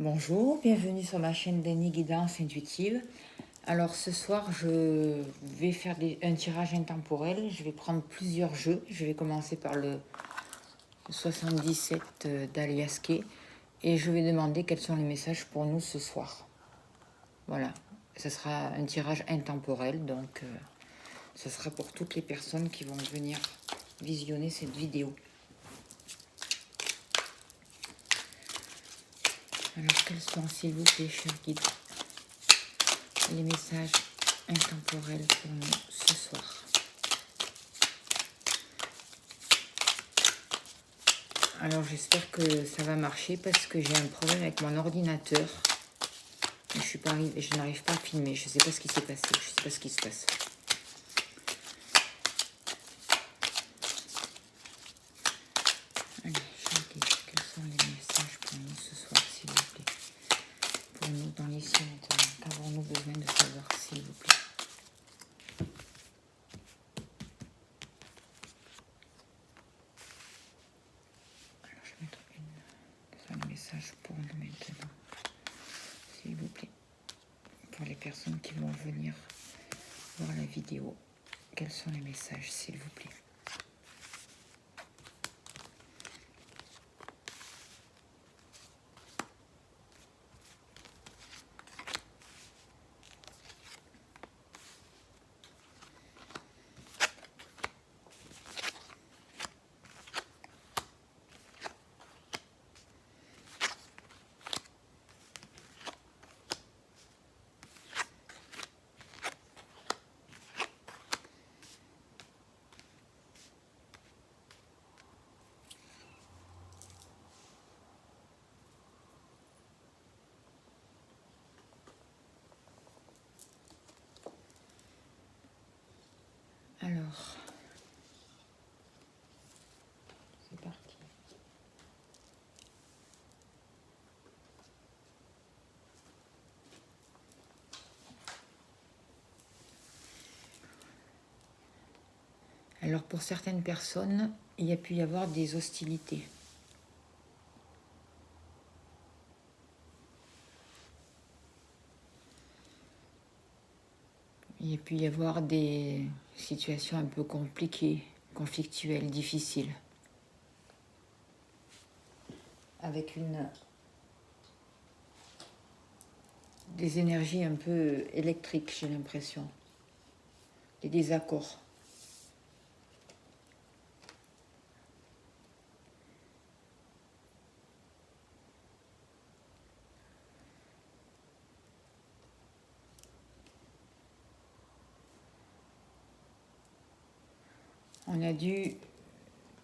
Bonjour, bienvenue sur ma chaîne Dany Guidance Intuitive. Alors ce soir, je vais faire un tirage intemporel. Je vais prendre plusieurs jeux. Je vais commencer par le 77 d'Aliaské et je vais demander quels sont les messages pour nous ce soir. Voilà, ce sera un tirage intemporel, donc ce sera pour toutes les personnes qui vont venir visionner cette vidéo. Alors quels sont, s'il vous plaît, chers guides, les messages intemporels pour nous ce soir? Alors j'espère que ça va marcher parce que j'ai un problème avec mon ordinateur. Je n'arrive pas à filmer, je ne sais pas ce qui s'est passé, je ne sais pas ce qui se passe. Allez, quels sont les messages pour nous ce soir, s'il vous plaît? Pour nous dans l'ici et maintenant, qu'avons-nous besoin de savoir, s'il vous plaît? Alors je vais mettre quels sont les messages pour nous maintenant, s'il vous plaît? Pour les personnes qui vont venir voir la vidéo, quels sont les messages, s'il vous plaît? Alors, c'est parti. Alors pour certaines personnes, il y a pu y avoir des hostilités. Il y a pu y avoir des situations un peu compliquées, conflictuelles, difficiles. Avec des énergies un peu électriques, j'ai l'impression. Des désaccords.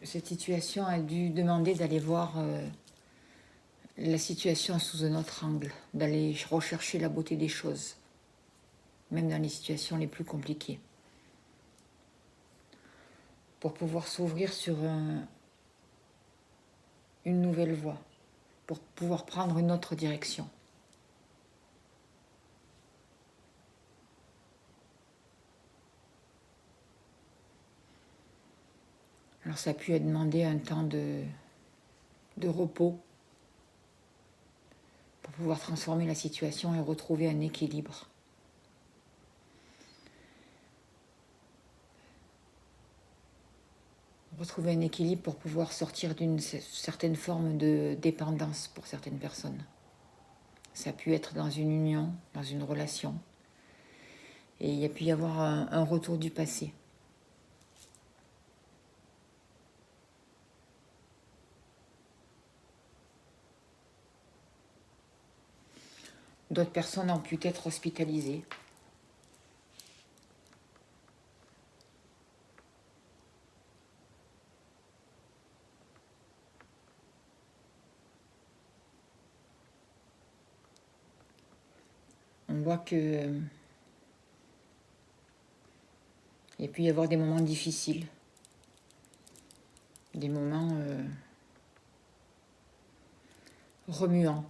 Cette situation a dû demander d'aller voir la situation sous un autre angle, d'aller rechercher la beauté des choses, même dans les situations les plus compliquées, pour pouvoir s'ouvrir sur une nouvelle voie, pour pouvoir prendre une autre direction. Alors ça a pu demander un temps de repos pour pouvoir transformer la situation et retrouver un équilibre. Retrouver un équilibre pour pouvoir sortir d'une certaine forme de dépendance pour certaines personnes. Ça a pu être dans une union, dans une relation. Et il y a pu y avoir un retour du passé. D'autres personnes ont pu être hospitalisées. On voit que il y a pu y avoir des moments difficiles, des moments remuants,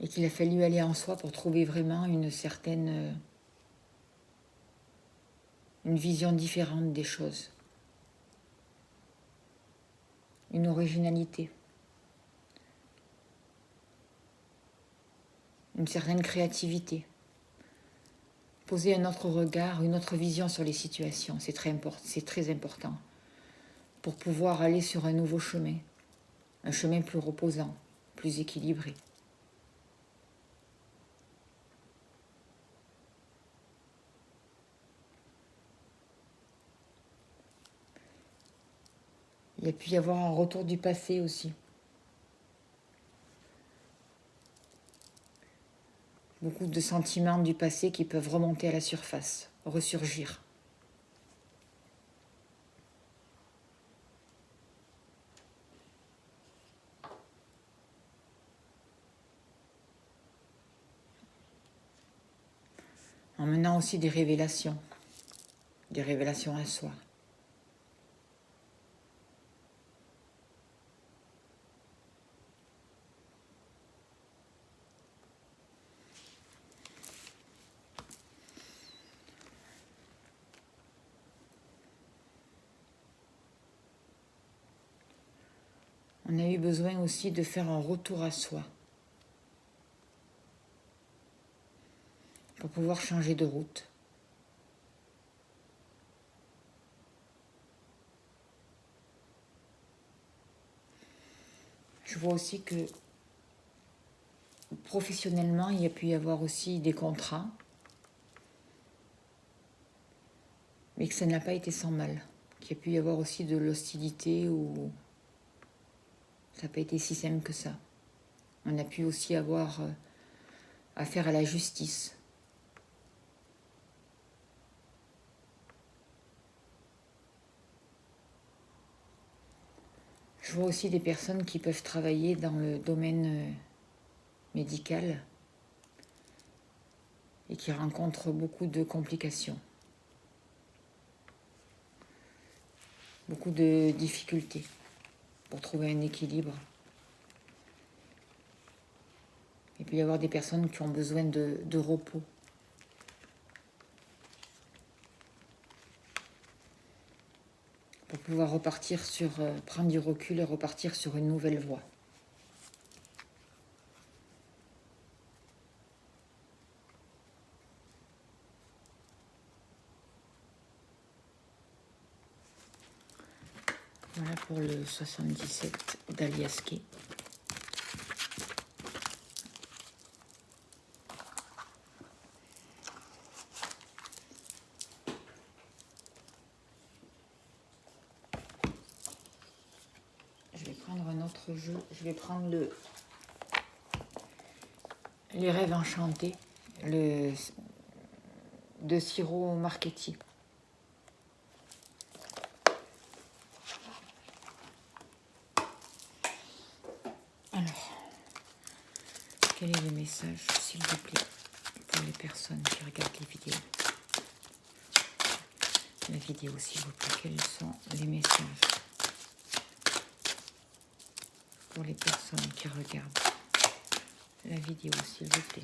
et qu'il a fallu aller en soi pour trouver vraiment une vision différente des choses, une originalité. une certaine créativité. Poser un autre regard, une autre vision sur les situations, c'est très important pour pouvoir aller sur un nouveau chemin, un chemin plus reposant, plus équilibré. Il y a pu y avoir un retour du passé aussi. Beaucoup de sentiments du passé qui peuvent remonter à la surface, ressurgir. En menant aussi des révélations à soi. On a eu besoin aussi de faire un retour à soi pour pouvoir changer de route. Je vois aussi que professionnellement, il y a pu y avoir aussi des contrats, mais que ça n'a pas été sans mal. Qu'il y a pu y avoir aussi de l'hostilité ou ça n'a pas été si simple que ça. On a pu aussi avoir affaire à la justice. Je vois aussi des personnes qui peuvent travailler dans le domaine médical et qui rencontrent beaucoup de complications, beaucoup de difficultés pour trouver un équilibre. Il peut y avoir des personnes qui ont besoin de repos. Pour pouvoir repartir prendre du recul et repartir sur une nouvelle voie. Voilà pour le 77 d'Aliaské. Je vais prendre un autre jeu. Je vais prendre les rêves enchantés de Ciro Marchetti. Alors, quel est le message, s'il vous plaît, pour les personnes qui regardent les vidéos? La vidéo, s'il vous plaît, quels sont les messages pour les personnes qui regardent la vidéo, s'il vous plaît?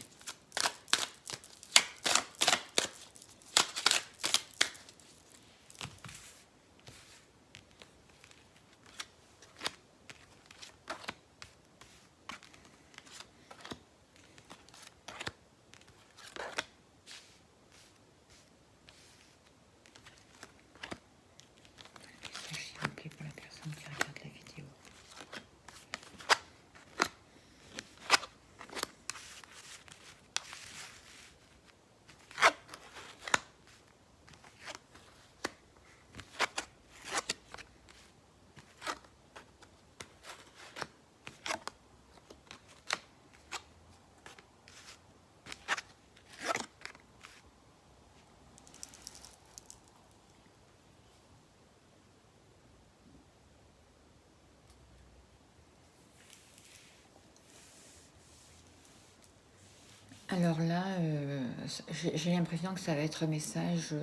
Pour la personne qui regarde la vidéo. Alors là, j'ai l'impression que ça va être un message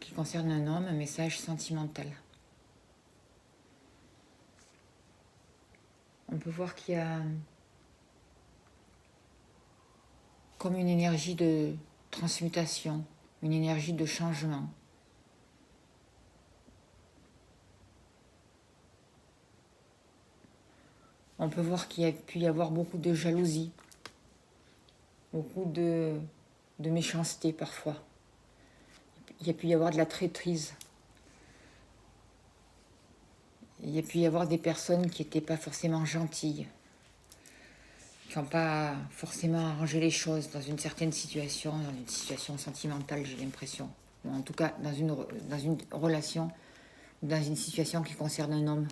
qui concerne un homme, un message sentimental. On peut voir qu'il y a comme une énergie de transmutation, une énergie de changement. On peut voir qu'il y a pu y avoir beaucoup de jalousie, beaucoup de méchanceté parfois. Il y a pu y avoir de la traîtrise. Il y a pu y avoir des personnes qui n'étaient pas forcément gentilles, qui n'ont pas forcément arrangé les choses dans une certaine situation, dans une situation sentimentale, j'ai l'impression. Ou en tout cas, dans une relation, ou dans une situation qui concerne un homme.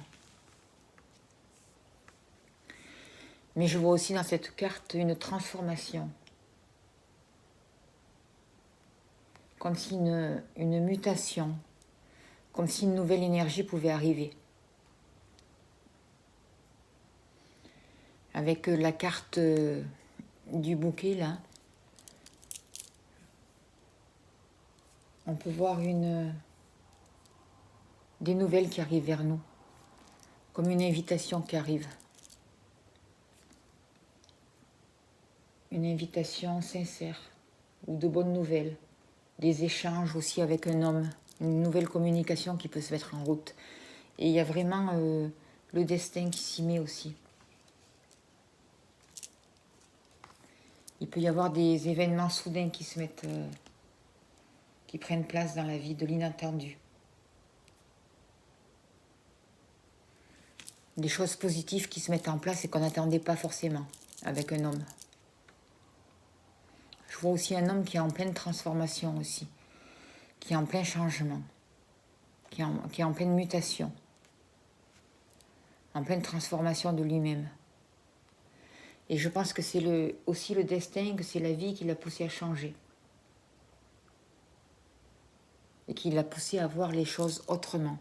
Mais je vois aussi dans cette carte une transformation. Comme si une mutation, comme si une nouvelle énergie pouvait arriver. Avec la carte du bouquet, là, on peut voir des nouvelles qui arrivent vers nous, comme une invitation qui arrive. Une invitation sincère, ou de bonnes nouvelles, des échanges aussi avec un homme, une nouvelle communication qui peut se mettre en route. Et il y a vraiment le destin qui s'y met aussi. Il peut y avoir des événements soudains qui se mettent, qui prennent place dans la vie, de l'inattendu. Des choses positives qui se mettent en place et qu'on n'attendait pas forcément avec un homme. Je vois aussi un homme qui est en pleine transformation aussi, qui est en plein changement, qui est en pleine mutation, en pleine transformation de lui-même. Et je pense que c'est aussi le destin, que c'est la vie qui l'a poussé à changer. Et qui l'a poussé à voir les choses autrement.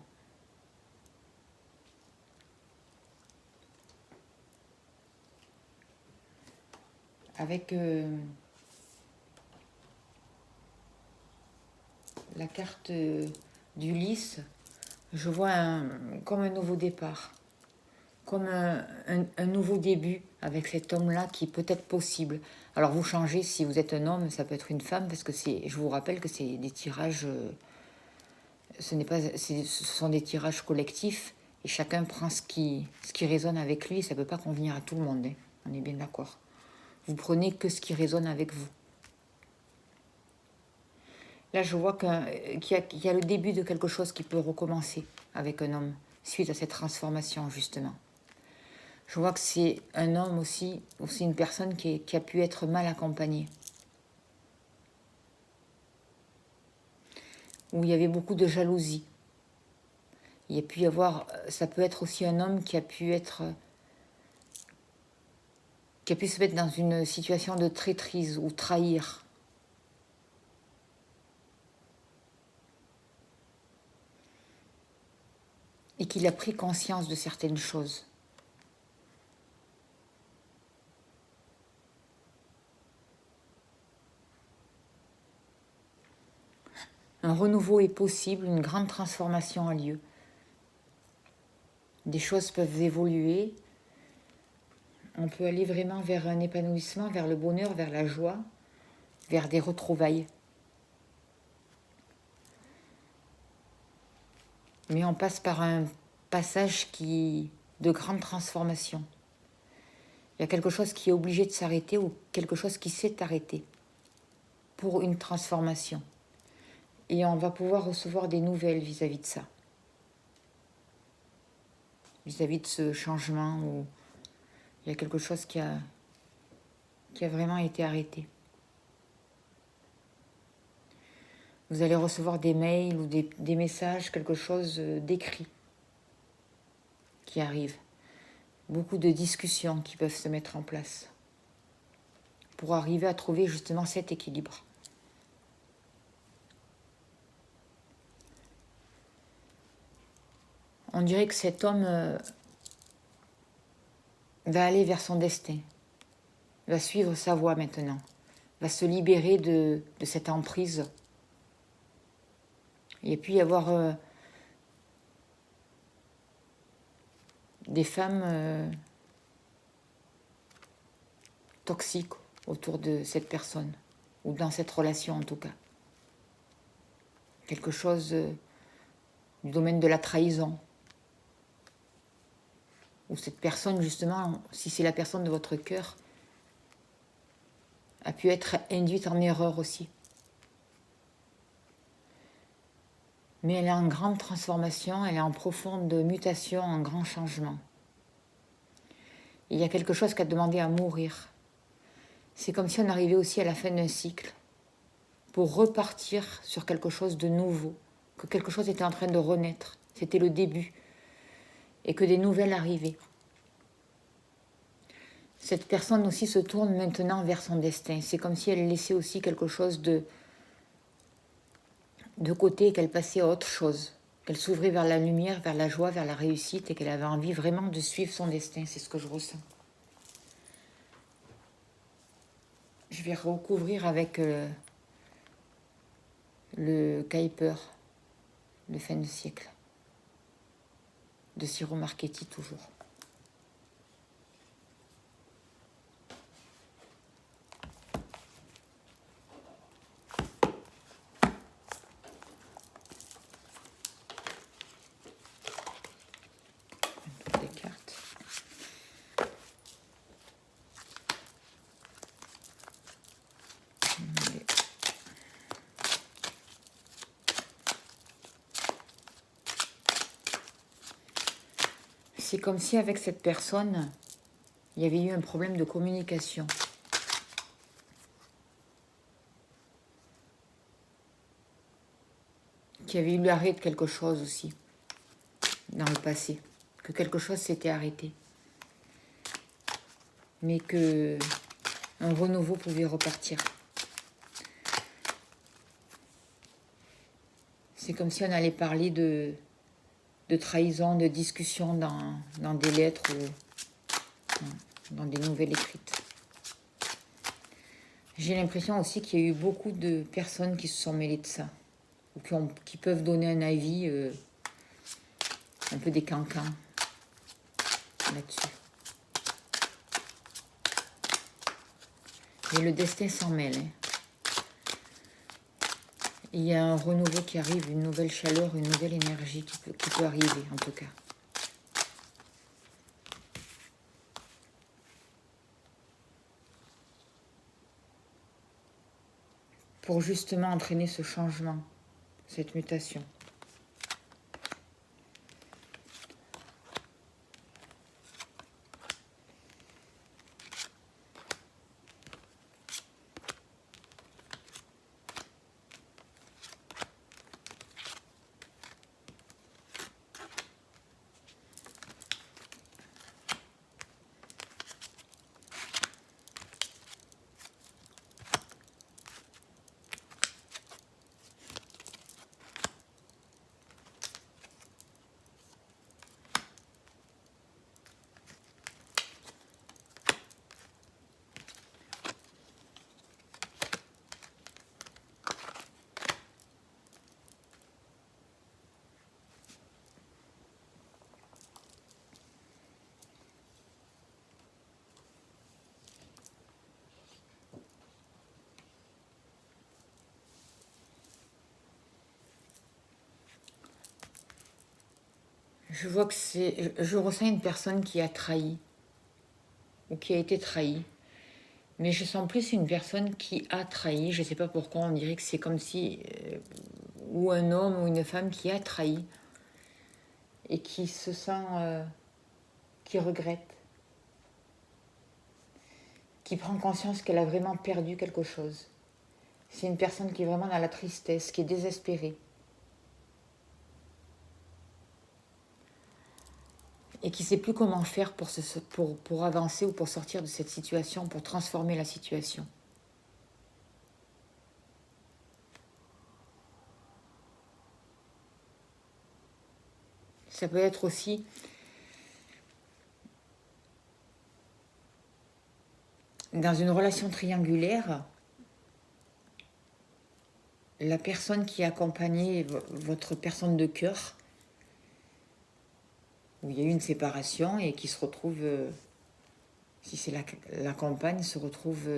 Avec la carte d'Ulysse, je vois comme un nouveau départ, comme un nouveau début avec cet homme-là qui est peut-être possible. Alors vous changez, si vous êtes un homme, ça peut être une femme, parce que je vous rappelle que c'est des tirages, ce sont des tirages collectifs, et chacun prend ce qui résonne avec lui, ça ne peut pas convenir à tout le monde, hein, on est bien d'accord. Vous prenez que ce qui résonne avec vous. Là, je vois qu'il y a le début de quelque chose qui peut recommencer avec un homme, suite à cette transformation, justement. Je vois que c'est un homme aussi une personne qui a pu être mal accompagnée. Où il y avait beaucoup de jalousie. Il y a pu y avoir, ça peut être aussi un homme qui a pu se mettre dans une situation de traîtrise ou trahir. Et qu'il a pris conscience de certaines choses. Un renouveau est possible, une grande transformation a lieu. Des choses peuvent évoluer. On peut aller vraiment vers un épanouissement, vers le bonheur, vers la joie, vers des retrouvailles. Mais on passe par un passage de grande transformation. Il y a quelque chose qui est obligé de s'arrêter ou quelque chose qui s'est arrêté pour une transformation. Et on va pouvoir recevoir des nouvelles vis-à-vis de ça. Vis-à-vis de ce changement où il y a quelque chose qui a vraiment été arrêté. Vous allez recevoir des mails ou des messages, quelque chose d'écrit qui arrive. Beaucoup de discussions qui peuvent se mettre en place pour arriver à trouver justement cet équilibre. On dirait que cet homme va aller vers son destin, va suivre sa voie maintenant, va se libérer de cette emprise. Il y a pu y avoir des femmes toxiques autour de cette personne, ou dans cette relation en tout cas. Quelque chose du domaine de la trahison. Ou cette personne, justement, si c'est la personne de votre cœur, a pu être induite en erreur aussi. Mais elle est en grande transformation, elle est en profonde mutation, en grand changement. Il y a quelque chose qui a demandé à mourir. C'est comme si on arrivait aussi à la fin d'un cycle pour repartir sur quelque chose de nouveau, que quelque chose était en train de renaître. C'était le début et que des nouvelles arrivaient. Cette personne aussi se tourne maintenant vers son destin. C'est comme si elle laissait aussi quelque chose de côté, qu'elle passait à autre chose, qu'elle s'ouvrait vers la lumière, vers la joie, vers la réussite et qu'elle avait envie vraiment de suivre son destin. C'est ce que je ressens. Je vais recouvrir avec le Kuiper de fin de siècle, de Ciro Marchetti toujours. Toutes les cartes. C'est comme si avec cette personne, il y avait eu un problème de communication. Qu'il y avait eu l'arrêt de quelque chose aussi, dans le passé. Que quelque chose s'était arrêté. Mais que un renouveau pouvait repartir. C'est comme si on allait parler de trahison, de discussion dans des lettres ou dans des nouvelles écrites. J'ai l'impression aussi qu'il y a eu beaucoup de personnes qui se sont mêlées de ça, ou qui peuvent donner un avis un peu des cancans là-dessus. Et le destin s'en mêle. Hein. Il y a un renouveau qui arrive, une nouvelle chaleur, une nouvelle énergie qui peut arriver en tout cas. Pour justement entraîner ce changement, cette mutation. Je vois que je ressens une personne qui a trahi ou qui a été trahie. Mais je sens plus une personne qui a trahi. Je ne sais pas pourquoi, on dirait que c'est comme si... ou un homme ou une femme qui a trahi et qui se sent... qui regrette. Qui prend conscience qu'elle a vraiment perdu quelque chose. C'est une personne qui est vraiment dans la tristesse, qui est désespérée. Et qui ne sait plus comment faire pour avancer ou pour sortir de cette situation, pour transformer la situation. Ça peut être aussi dans une relation triangulaire, la personne qui accompagnait votre personne de cœur, où il y a eu une séparation et qui se retrouve, si c'est la compagne, se retrouve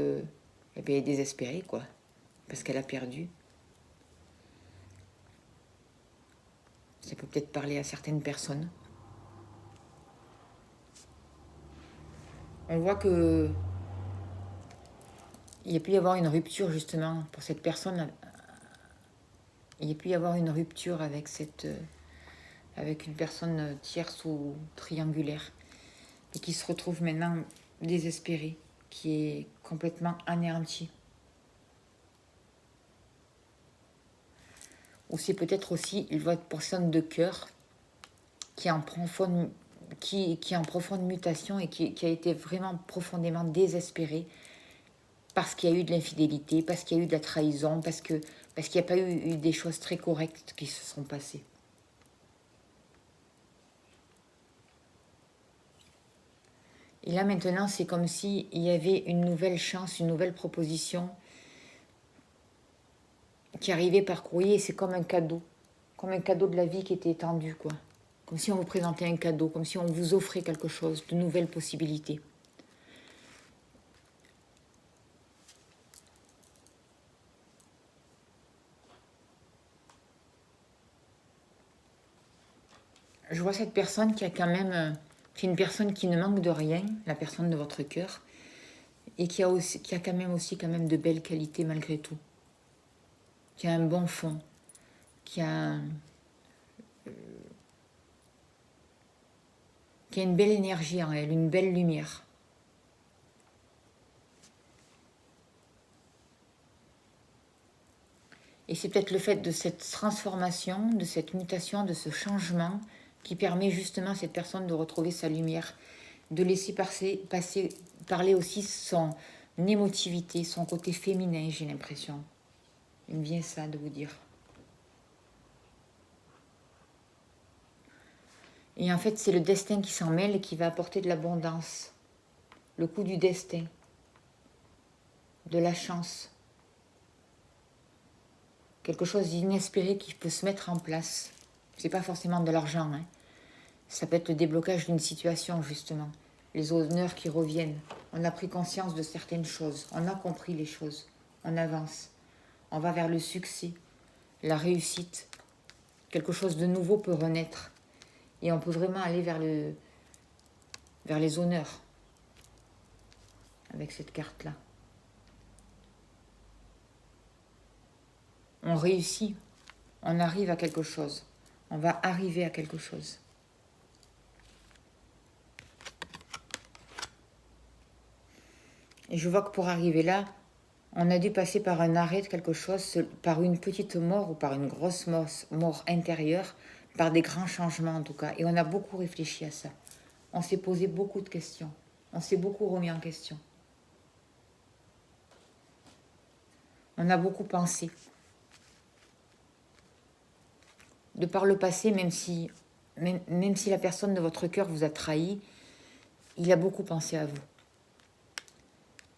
désespérée, quoi, parce qu'elle a perdu. Ça peut peut-être parler à certaines personnes. On voit que il y a pu y avoir une rupture justement pour cette personne. Il y a pu y avoir une rupture avec avec une personne tierce ou triangulaire et qui se retrouve maintenant désespérée, qui est complètement anéantie. Ou c'est peut-être aussi votre personne de cœur qui est en profonde, qui est en profonde mutation et qui a été vraiment profondément désespérée parce qu'il y a eu de l'infidélité, parce qu'il y a eu de la trahison, parce qu'il n'y a pas eu des choses très correctes qui se sont passées. Et là maintenant, c'est comme s'il y avait une nouvelle chance, une nouvelle proposition qui arrivait par courrier. C'est comme un cadeau de la vie qui était étendu, quoi. Comme si on vous présentait un cadeau, comme si on vous offrait quelque chose, de nouvelles possibilités. Je vois cette personne qui a quand même... C'est une personne qui ne manque de rien, la personne de votre cœur, et qui a quand même de belles qualités malgré tout. Qui a un bon fond, qui a une belle énergie en elle, une belle lumière. Et c'est peut-être le fait de cette transformation, de cette mutation, de ce changement qui permet justement à cette personne de retrouver sa lumière, de laisser parler aussi son émotivité, son côté féminin, j'ai l'impression. Il me vient ça de vous dire. Et en fait, c'est le destin qui s'en mêle et qui va apporter de l'abondance. Le coup du destin, de la chance. Quelque chose d'inespéré qui peut se mettre en place. C'est pas forcément de l'argent, hein. Ça peut être le déblocage d'une situation, justement. Les honneurs qui reviennent. On a pris conscience de certaines choses. On a compris les choses. On avance. On va vers le succès, la réussite. Quelque chose de nouveau peut renaître. Et on peut vraiment aller vers les honneurs avec cette carte-là. On réussit. On arrive à quelque chose. On va arriver à quelque chose. Et je vois que pour arriver là, on a dû passer par un arrêt de quelque chose, par une petite mort ou par une grosse mort intérieure, par des grands changements en tout cas. Et on a beaucoup réfléchi à ça. On s'est posé beaucoup de questions. On s'est beaucoup remis en question. On a beaucoup pensé. De par le passé, même si la personne de votre cœur vous a trahi, il a beaucoup pensé à vous.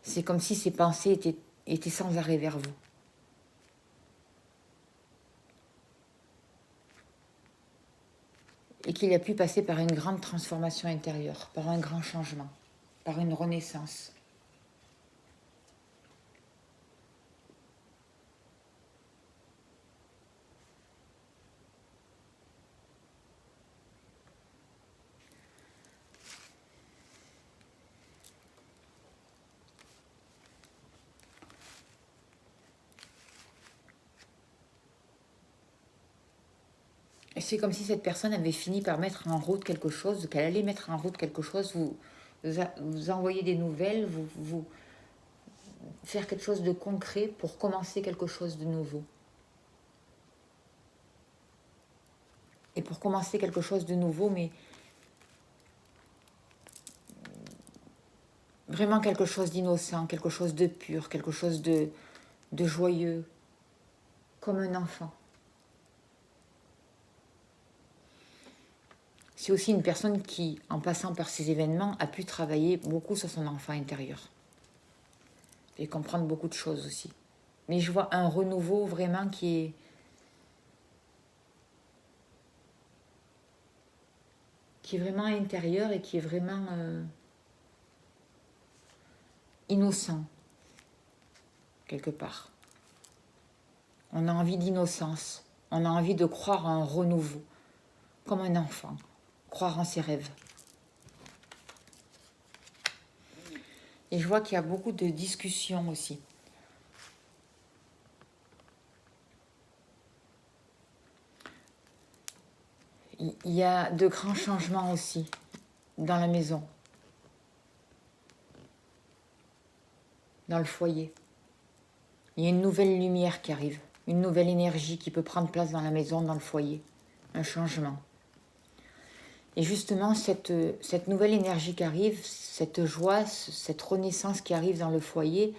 C'est comme si ses pensées étaient sans arrêt vers vous. Et qu'il a pu passer par une grande transformation intérieure, par un grand changement, par une renaissance. Et c'est comme si cette personne avait fini par mettre en route quelque chose, qu'elle allait mettre en route quelque chose, vous envoyer des nouvelles, vous faire quelque chose de concret pour commencer quelque chose de nouveau. Et pour commencer quelque chose de nouveau, mais vraiment quelque chose d'innocent, quelque chose de pur, quelque chose de joyeux, comme un enfant. C'est aussi une personne qui, en passant par ces événements, a pu travailler beaucoup sur son enfant intérieur. Et comprendre beaucoup de choses aussi. Mais je vois un renouveau vraiment qui est vraiment intérieur et qui est vraiment innocent, quelque part. On a envie d'innocence, on a envie de croire à un renouveau, comme un enfant, croire en ses rêves. Et je vois qu'il y a beaucoup de discussions aussi. Il y a de grands changements aussi dans la maison, dans le foyer. Il y a une nouvelle lumière qui arrive, une nouvelle énergie qui peut prendre place dans la maison, dans le foyer. Un changement. Et justement, cette nouvelle énergie qui arrive, cette joie, cette renaissance qui arrive dans le foyer,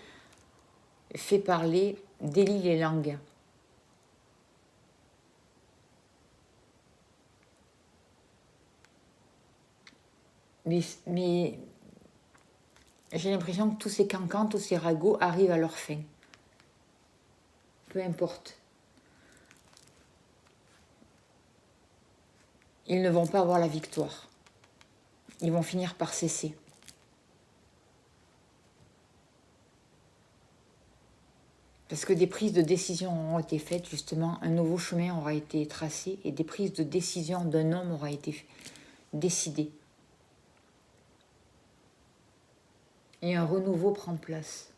fait parler, délie les langues. Mais j'ai l'impression que tous ces cancans, tous ces ragots arrivent à leur fin. Peu importe. Ils ne vont pas avoir la victoire. Ils vont finir par cesser. Parce que des prises de décision auront été faites, justement, un nouveau chemin aura été tracé et des prises de décision d'un homme aura été décidées. Et un renouveau prend place.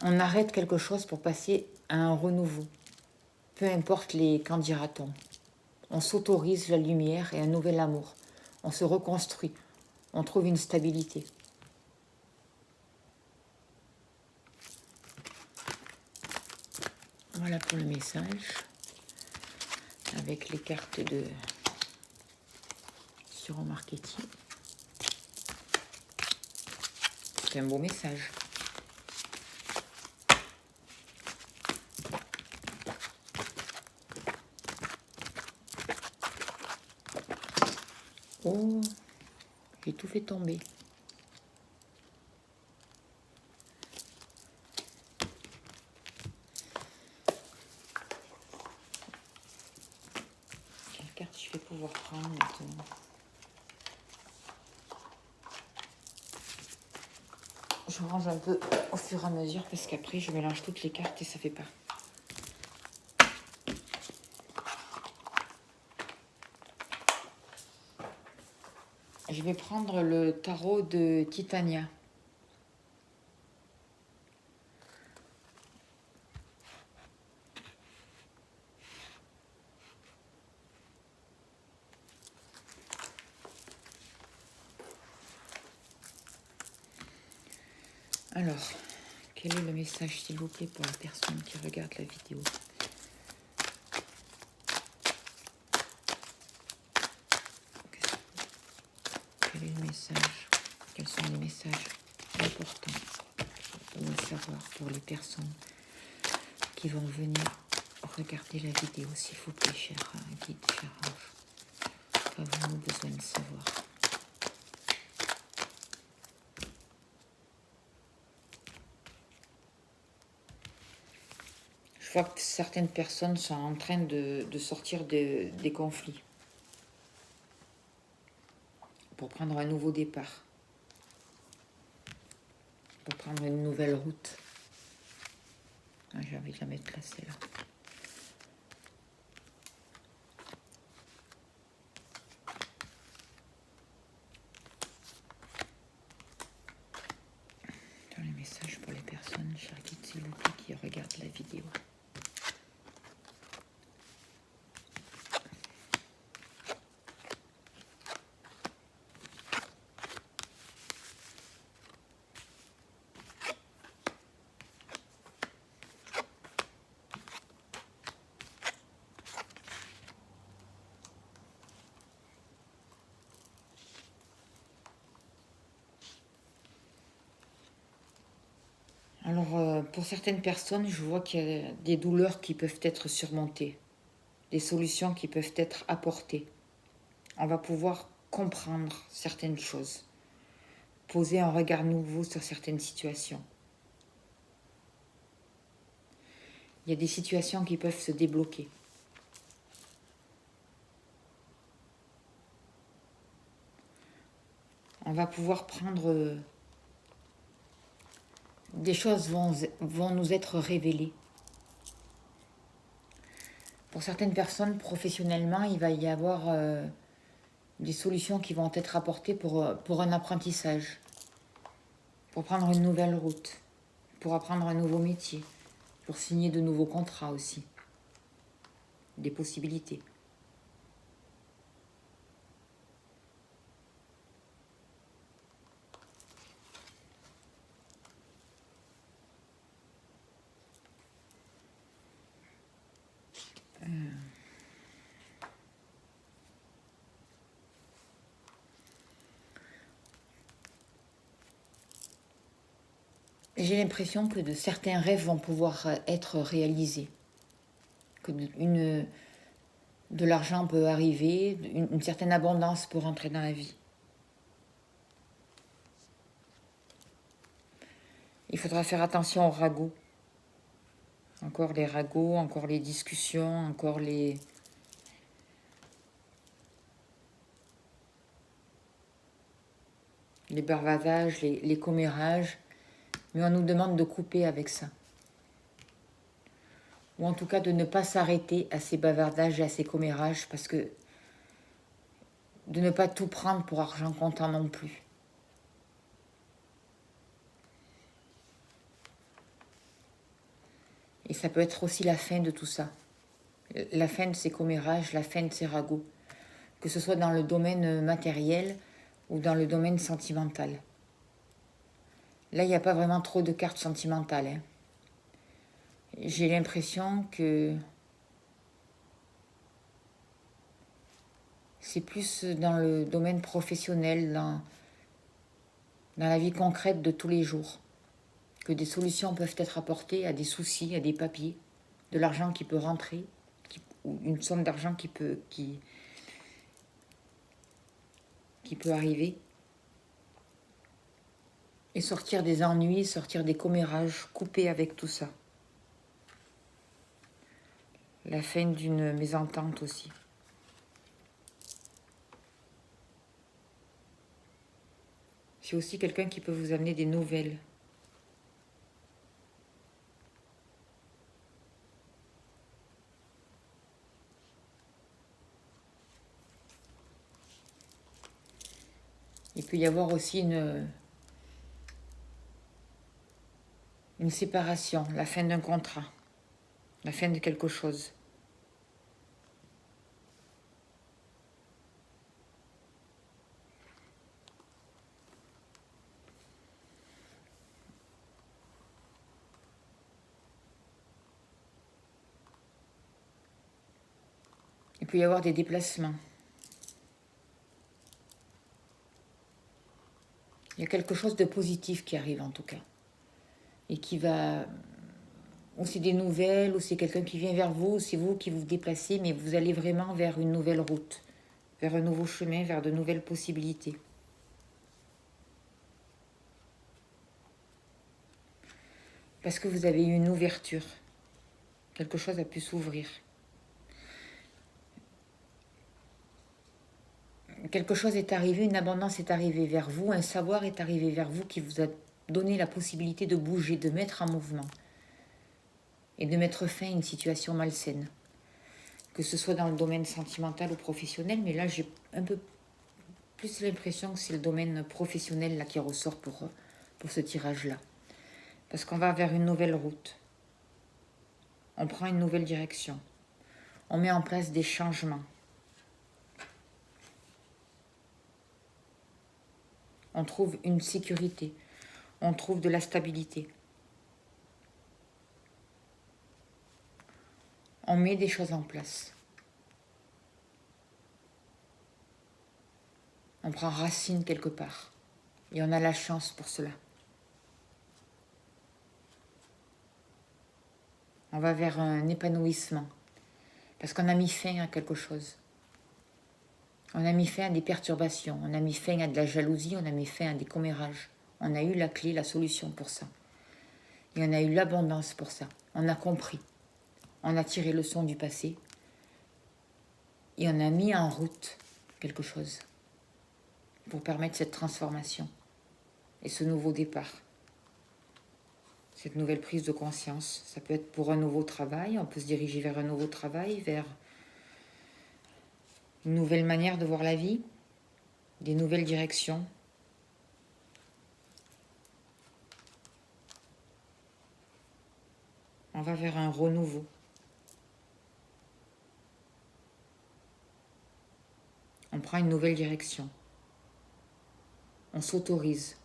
On arrête quelque chose pour passer à un renouveau. Peu importe les qu'en dira-t-on. On s'autorise la lumière et un nouvel amour. On se reconstruit. On trouve une stabilité. Voilà pour le message. Avec les cartes de sur au marketing. C'est un beau message. Oh, j'ai tout fait tomber. Quelle carte je vais pouvoir prendre maintenant? Je range un peu au fur et à mesure parce qu'après je mélange toutes les cartes et ça fait pas. Je vais prendre le tarot de Titania. Alors, quel est le message, s'il vous plaît, pour la personne qui regarde la vidéo? Quel est le message? Quels sont les messages importants à savoir pour les personnes qui vont venir regarder la vidéo, s'il vous plaît, cher guide, cher ange? Qu'avons-nous besoin de savoir? Je vois que certaines personnes sont en train de sortir des conflits pour prendre un nouveau départ, pour prendre une nouvelle route. Ah, j'ai envie de la mettre là, celle-là. Dans les messages pour les personnes, chers guides, s'il vous plaît, qui regardent la vidéo. Alors, pour certaines personnes, je vois qu'il y a des douleurs qui peuvent être surmontées, des solutions qui peuvent être apportées. On va pouvoir comprendre certaines choses, poser un regard nouveau sur certaines situations. Il y a des situations qui peuvent se débloquer. On va pouvoir prendre... Des choses vont nous être révélées. Pour certaines personnes, professionnellement, il va y avoir des solutions qui vont être apportées pour un apprentissage, pour prendre une nouvelle route, pour apprendre un nouveau métier, pour signer de nouveaux contrats aussi, des possibilités. J'ai l'impression que de certains rêves vont pouvoir être réalisés, que de l'argent peut arriver, une certaine abondance peut rentrer dans la vie. Il faudra faire attention aux ragots. Encore les ragots, encore les discussions, encore les bavardages, les commérages. Mais on nous demande de couper avec ça. Ou en tout cas de ne pas s'arrêter à ces bavardages et à ces commérages, parce que de ne pas tout prendre pour argent comptant non plus. Et ça peut être aussi la fin de tout ça. La fin de ces commérages, la fin de ces ragots. Que ce soit dans le domaine matériel ou dans le domaine sentimental. Là, il n'y a pas vraiment trop de cartes sentimentales. Hein. J'ai l'impression que c'est plus dans le domaine professionnel, dans la vie concrète de tous les jours, que des solutions peuvent être apportées à des soucis, à des papiers, de l'argent qui peut rentrer, ou une somme d'argent qui peut arriver. Et sortir des ennuis, sortir des commérages, couper avec tout ça. La fin d'une mésentente aussi. C'est aussi quelqu'un qui peut vous amener des nouvelles. Il peut y avoir aussi une séparation, la fin d'un contrat, la fin de quelque chose. Il peut y avoir des déplacements. Il y a quelque chose de positif qui arrive en tout cas. Et qui va... Ou c'est des nouvelles, ou c'est quelqu'un qui vient vers vous, ou c'est vous qui vous déplacez, mais vous allez vraiment vers une nouvelle route, vers un nouveau chemin, vers de nouvelles possibilités. Parce que vous avez eu une ouverture. Quelque chose a pu s'ouvrir. Quelque chose est arrivé, une abondance est arrivée vers vous, un savoir est arrivé vers vous qui vous a donné la possibilité de bouger, de mettre en mouvement et de mettre fin à une situation malsaine. Que ce soit dans le domaine sentimental ou professionnel, mais là j'ai un peu plus l'impression que c'est le domaine professionnel là qui ressort pour ce tirage-là. Parce qu'on va vers une nouvelle route. On prend une nouvelle direction. On met en place des changements. On trouve une sécurité. On trouve de la stabilité. On met des choses en place. On prend racine quelque part. Et on a la chance pour cela. On va vers un épanouissement. Parce qu'on a mis fin à quelque chose. On a mis fin à des perturbations. On a mis fin à de la jalousie. On a mis fin à des commérages. On a eu la clé, la solution pour ça. Et on a eu l'abondance pour ça. On a compris. On a tiré le leçon du passé. Et on a mis en route quelque chose pour permettre cette transformation et ce nouveau départ. Cette nouvelle prise de conscience. Ça peut être pour un nouveau travail. On peut se diriger vers un nouveau travail, vers une nouvelle manière de voir la vie. des nouvelles directions. On va vers un renouveau. On prend une nouvelle direction. On s'autorise.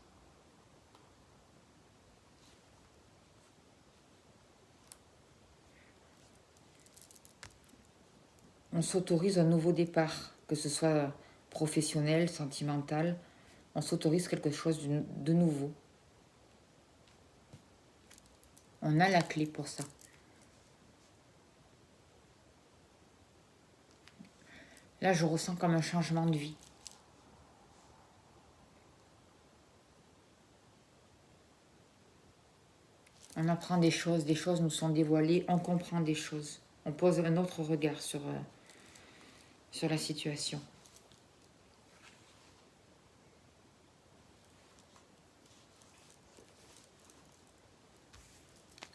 On s'autorise un nouveau départ, que ce soit professionnel, sentimental. On s'autorise quelque chose de nouveau. On a la clé pour ça. Là, je ressens comme un changement de vie. On apprend des choses nous sont dévoilées, on comprend des choses. On pose un autre regard sur la situation.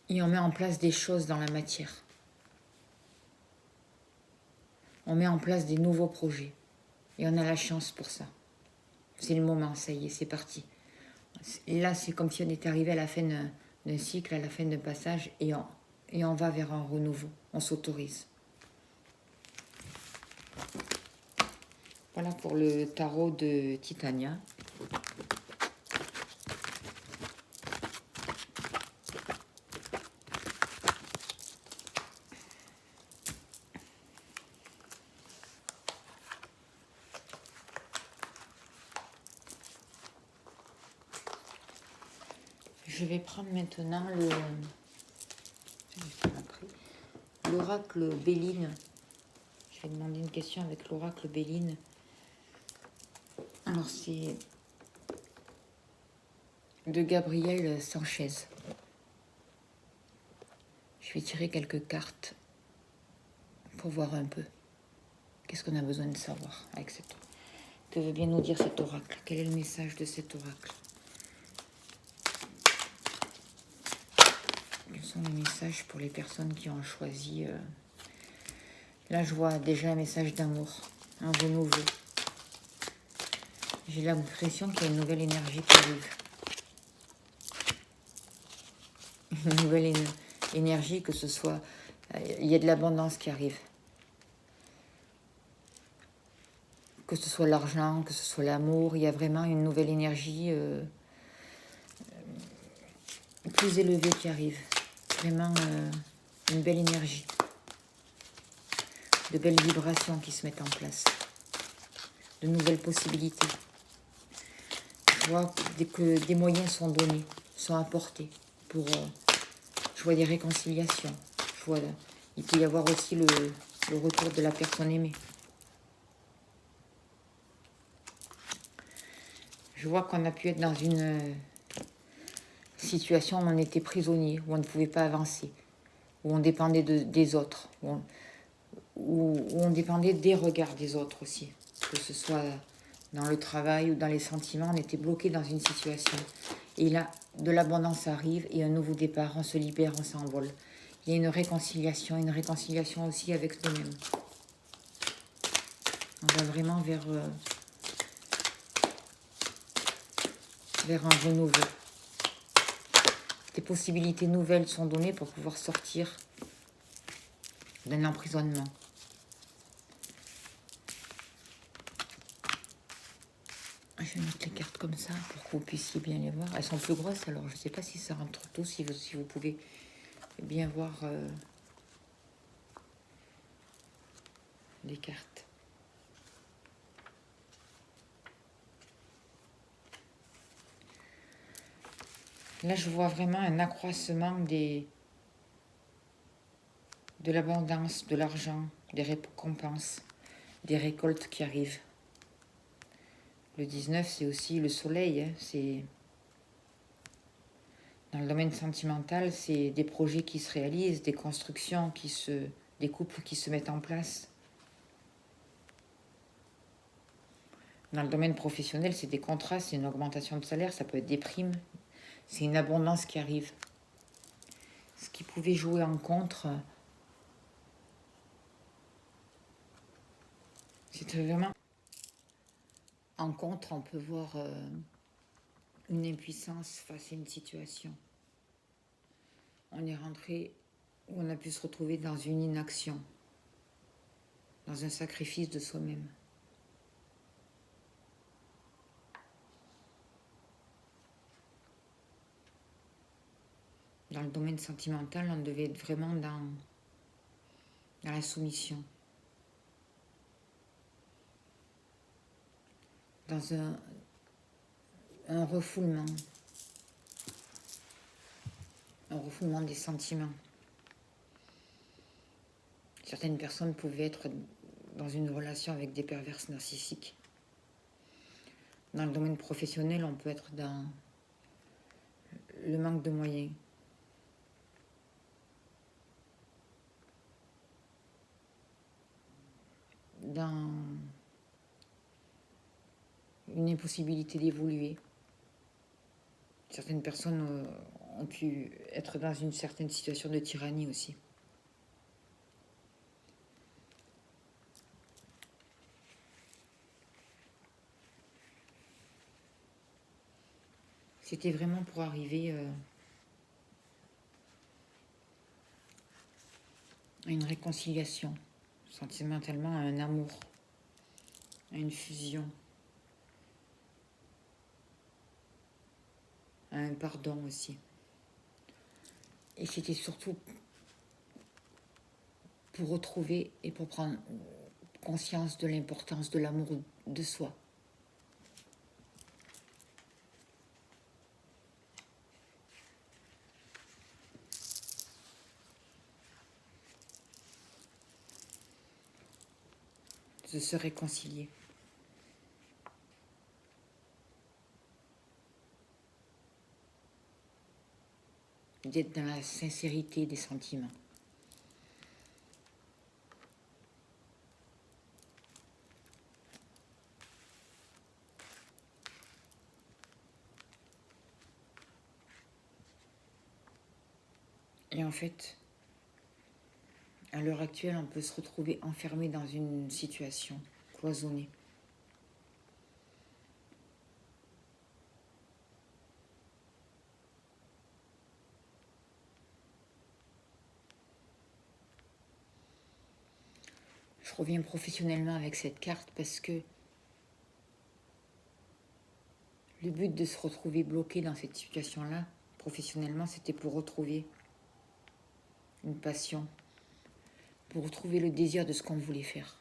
Et on met en place des choses dans la matière. On met en place des nouveaux projets. Et on a la chance pour ça. C'est le moment, ça y est, c'est parti. Et là, c'est comme si on était arrivé à la fin d'un cycle, à la fin d'un passage, et on va vers un renouveau. On s'autorise. Voilà pour le tarot de Titania. Je vais prendre maintenant l'oracle Béline. Je vais demander une question avec l'oracle Béline. Alors c'est de Gabriel Sanchez. Je vais tirer quelques cartes pour voir un peu. Qu'est-ce qu'on a besoin de savoir avec cette oracle? Que veut bien nous dire cet oracle? Quel est le message de cet oracle? Quels sont les messages pour les personnes qui ont choisi Là, je vois déjà un message d'amour, un renouveau. J'ai l'impression qu'il y a une nouvelle énergie qui arrive. Une nouvelle énergie, que ce soit... il y a de l'abondance qui arrive. Que ce soit l'argent, que ce soit l'amour, il y a vraiment une nouvelle énergie plus élevée qui arrive. Vraiment une belle énergie. De belles vibrations qui se mettent en place. De nouvelles possibilités. Je vois que des moyens sont donnés, sont apportés pour... je vois des réconciliations. Je vois, il peut y avoir aussi le retour de la personne aimée. Je vois qu'on a pu être dans une situation où on était prisonnier, où on ne pouvait pas avancer, où on dépendait des autres, où on dépendait des regards des autres aussi. Que ce soit dans le travail ou dans les sentiments, on était bloqué dans une situation. Et là, de l'abondance arrive et un nouveau départ, on se libère, on s'envole. Il y a une réconciliation aussi avec nous-mêmes. On va vraiment vers un renouveau. Des possibilités nouvelles sont données pour pouvoir sortir d'un emprisonnement. Je vais mettre les cartes comme ça pour que vous puissiez bien les voir. Elles sont plus grosses, alors je ne sais pas si ça rentre tout, si vous pouvez bien voir les cartes. Là, je vois vraiment un accroissement de l'abondance, de l'argent, des récompenses, des récoltes qui arrivent. Le 19, c'est aussi le soleil. Hein, c'est dans le domaine sentimental, c'est des projets qui se réalisent, des constructions des couples qui se mettent en place. Dans le domaine professionnel, c'est des contrats, c'est une augmentation de salaire, ça peut être des primes. C'est une abondance qui arrive. Ce qui pouvait jouer en contre, c'était vraiment En contre, on peut voir une impuissance face à une situation. On est rentré, ou on a pu se retrouver dans une inaction, dans un sacrifice de soi-même. Dans le domaine sentimental, on devait être vraiment dans la soumission. Dans un refoulement des sentiments. Certaines personnes pouvaient être dans une relation avec des perverses narcissiques. Dans le domaine professionnel, on peut être dans le manque de moyens. Dans une impossibilité d'évoluer. Certaines personnes ont pu être dans une certaine situation de tyrannie aussi. C'était vraiment pour arriver à une réconciliation, sentimentalement, à un amour, à une fusion, à un pardon aussi. Et c'était surtout pour retrouver et pour prendre conscience de l'importance de l'amour de soi. De se réconcilier. D'être dans la sincérité des sentiments. Et en fait, à l'heure actuelle, on peut se retrouver enfermé dans une situation cloisonnée. Je reviens professionnellement avec cette carte parce que le but de se retrouver bloqué dans cette situation-là, professionnellement, c'était pour retrouver une passion, pour retrouver le désir de ce qu'on voulait faire.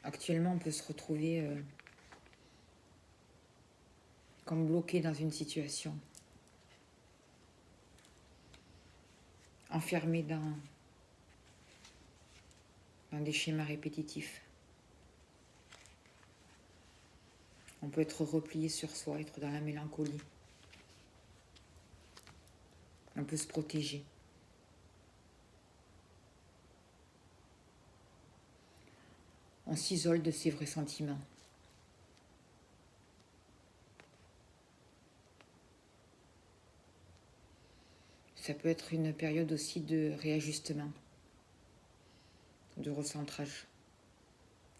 Actuellement, on peut se retrouver comme bloqué dans une situation, enfermé dans des schémas répétitifs. On peut être replié sur soi, être dans la mélancolie. On peut se protéger. On s'isole de ses vrais sentiments. Ça peut être une période aussi de réajustement, de recentrage,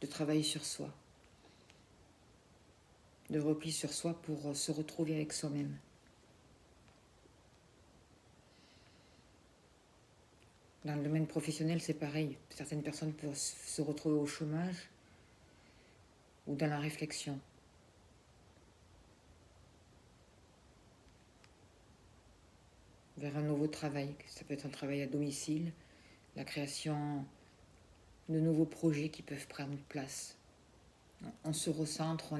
de travail sur soi, de repli sur soi pour se retrouver avec soi-même. Dans le domaine professionnel, c'est pareil. Certaines personnes peuvent se retrouver au chômage ou dans la réflexion. Vers un nouveau travail. Ça peut être un travail à domicile, la création de nouveaux projets qui peuvent prendre place. On se recentre,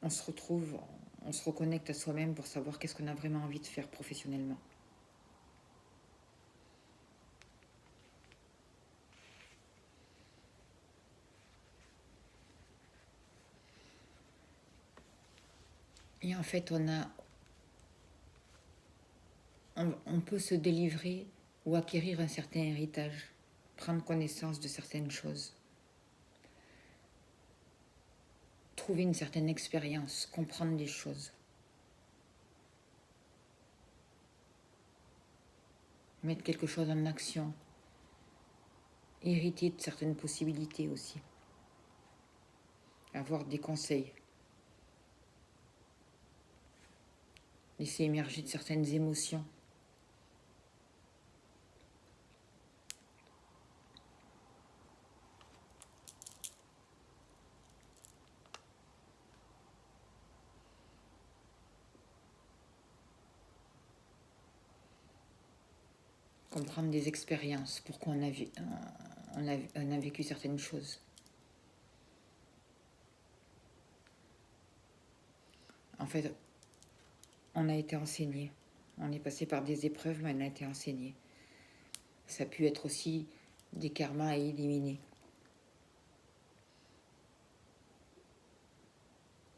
on se retrouve, on se reconnecte à soi-même pour savoir qu'est-ce qu'on a vraiment envie de faire professionnellement. Et en fait, on peut se délivrer ou acquérir un certain héritage, prendre connaissance de certaines choses, trouver une certaine expérience, comprendre les choses. mettre quelque chose en action, hériter de certaines possibilités aussi, avoir des conseils, laisser émerger de certaines émotions. Comprendre des expériences, pourquoi on a vécu certaines choses. En fait, on a été enseigné. On est passé par des épreuves, mais on a été enseigné. Ça a pu être aussi des karmas à éliminer.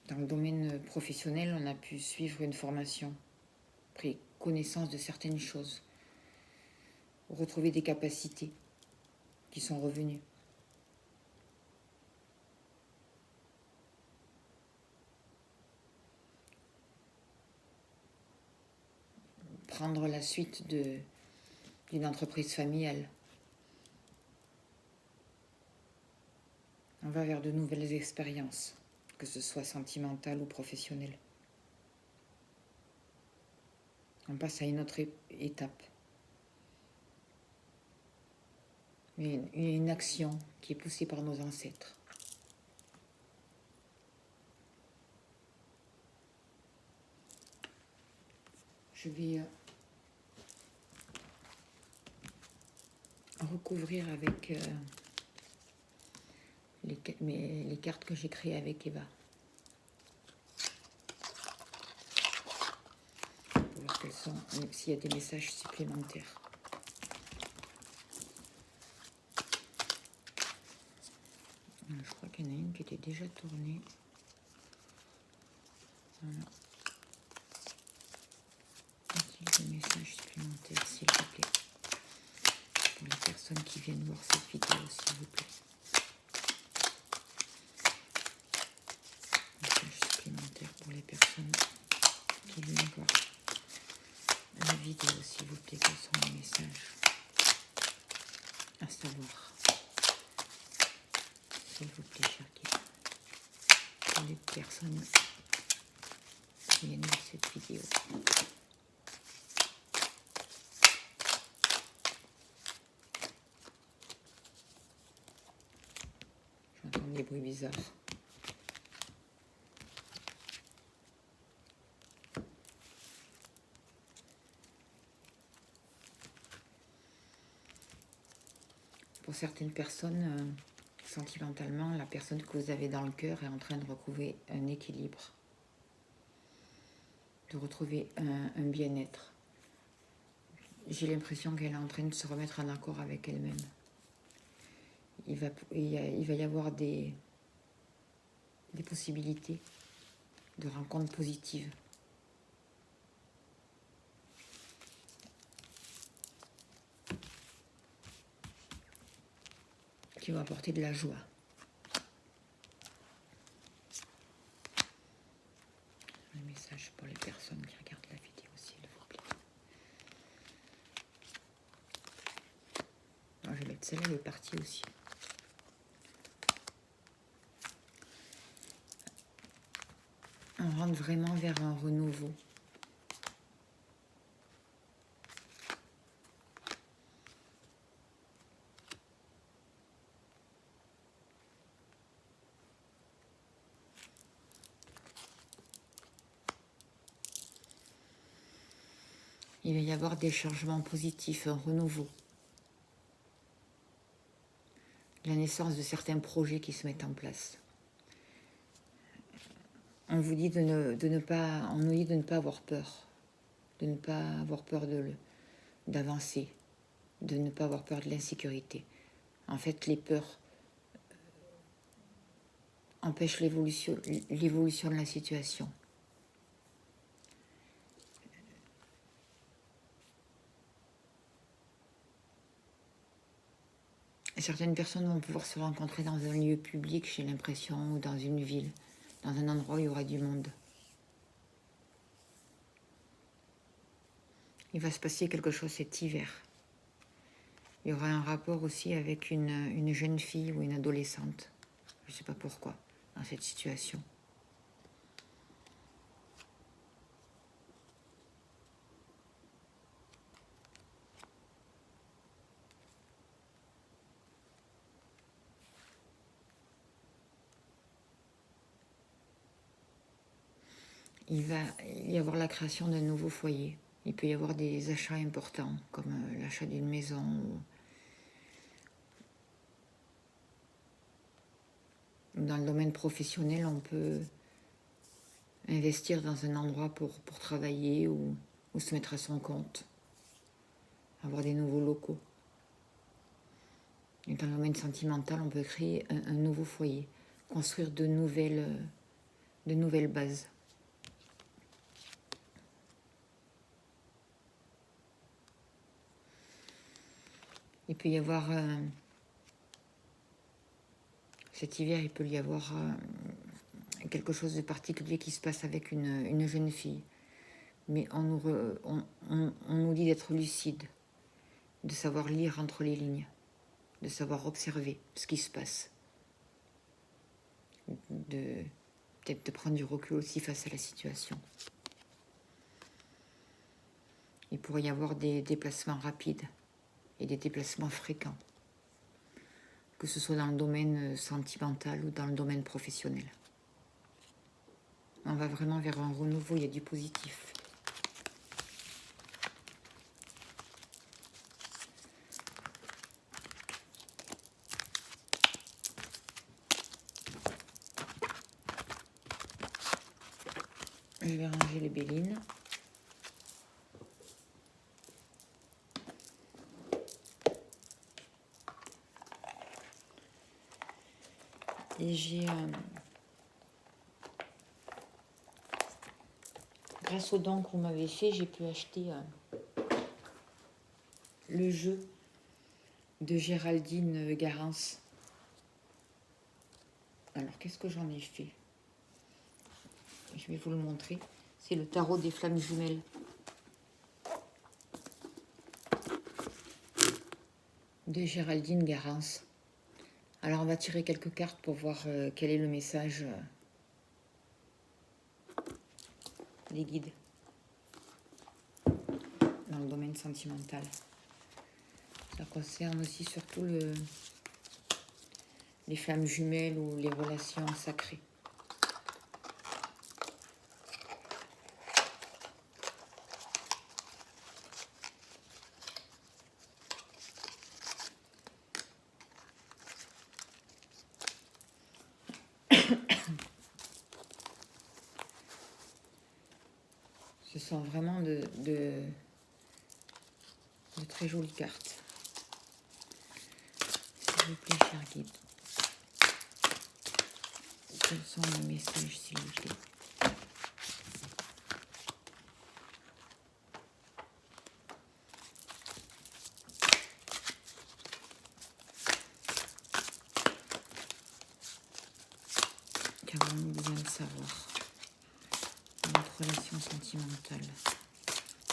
Dans le domaine professionnel, on a pu suivre une formation, pris connaissance de certaines choses, retrouver des capacités qui sont revenues. Prendre la suite d'une entreprise familiale. On va vers de nouvelles expériences, que ce soit sentimentales ou professionnelles. On passe à une autre étape. Une action qui est poussée par nos ancêtres. Je vais recouvrir avec les cartes que j'ai créées avec Eva. Pour voir quels sont, s'il y a des messages supplémentaires. Je crois qu'il y en a une qui était déjà tournée. Voilà. Des messages supplémentaires, s'il vous plaît. Pour les personnes qui viennent voir cette vidéo, s'il vous plaît. Messages supplémentaires pour les personnes qui viennent voir la vidéo, s'il vous plaît. Quels sont les messages à savoir? S'il vous plaît, cher guide. Pour les personnes qui viennent voir cette vidéo. J'entends des bruits bizarres. Pour certaines personnes, sentimentalement, la personne que vous avez dans le cœur est en train de retrouver un équilibre, de retrouver un bien-être. J'ai l'impression qu'elle est en train de se remettre en accord avec elle-même. Il va y avoir des possibilités de rencontres positives. Qui vont apporter de la joie. Un message pour les personnes qui regardent la vidéo, s'il vous plaît. Alors, je vais mettre celle-là, elle est partie aussi. On rentre vraiment vers un renouveau. Il va y avoir des changements positifs, un renouveau. La naissance de certains projets qui se mettent en place. On vous dit on nous dit de ne pas avoir peur, de ne pas avoir peur d'avancer, de ne pas avoir peur de l'insécurité. En fait, les peurs empêchent l'évolution de la situation. Et certaines personnes vont pouvoir se rencontrer dans un lieu public, j'ai l'impression, ou dans une ville, dans un endroit où il y aura du monde. Il va se passer quelque chose cet hiver. Il y aura un rapport aussi avec une jeune fille ou une adolescente. Je ne sais pas pourquoi, dans cette situation. Il va y avoir la création d'un nouveau foyer. Il peut y avoir des achats importants, comme l'achat d'une maison. Dans le domaine professionnel, on peut investir dans un endroit pour travailler ou se mettre à son compte. Avoir des nouveaux locaux. Et dans le domaine sentimental, on peut créer un nouveau foyer. Construire de nouvelles bases. Il peut y avoir, cet hiver, il peut y avoir quelque chose de particulier qui se passe avec une jeune fille. Mais on nous dit d'être lucide, de savoir lire entre les lignes, de savoir observer ce qui se passe, peut-être de prendre du recul aussi face à la situation. Il pourrait y avoir des déplacements rapides et des déplacements fréquents, que ce soit dans le domaine sentimental ou dans le domaine professionnel. On va vraiment vers un renouveau, il y a du positif. Je vais ranger les bélines. Et j'ai, grâce aux dons que vous m'avez fait, j'ai pu acheter le jeu de Géraldine Garance. Alors, qu'est-ce que j'en ai fait? Je vais vous le montrer. C'est le tarot des flammes jumelles. De Géraldine Garance. Alors, on va tirer quelques cartes pour voir quel est le message des guides dans le domaine sentimental. Ça concerne aussi surtout les flammes jumelles ou les relations sacrées. Ce sont vraiment de très jolies cartes. S'il vous plaît, cher guide. Quels sont les messages, s'il vous plaît? Qu'avons-nous besoin de savoir dans notre relation sentimentale,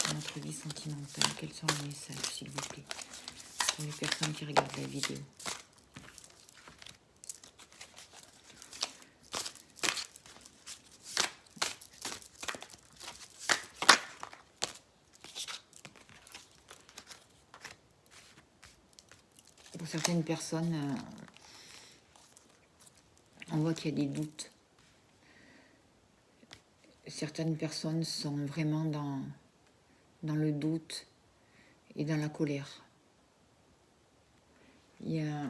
dans notre vie sentimentale? Quels sont les messages, s'il vous plaît, pour les personnes qui regardent la vidéo? Pour certaines personnes, on voit qu'il y a des doutes. Certaines personnes sont vraiment dans le doute et dans la colère. Il y a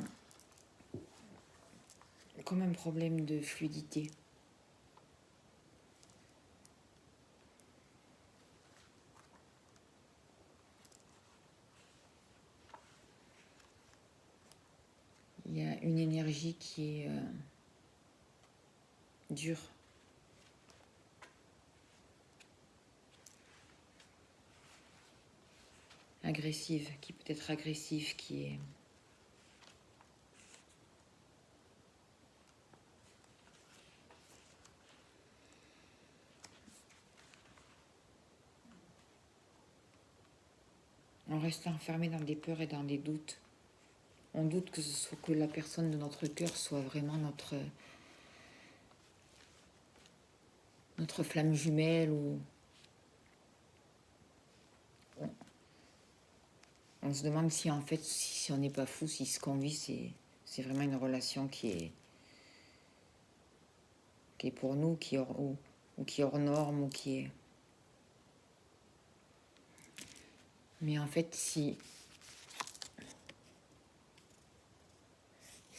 comme un problème de fluidité. Il y a une énergie qui est dure. Agressive, qui peut être agressive, qui est... On reste enfermé dans des peurs et dans des doutes. On doute que ce soit que la personne de notre cœur soit vraiment notre flamme jumelle, ou on se demande si en fait, si on n'est pas fou, si ce qu'on vit, c'est vraiment une relation qui est pour nous, ou qui est hors norme, ou qui est... Mais en fait, si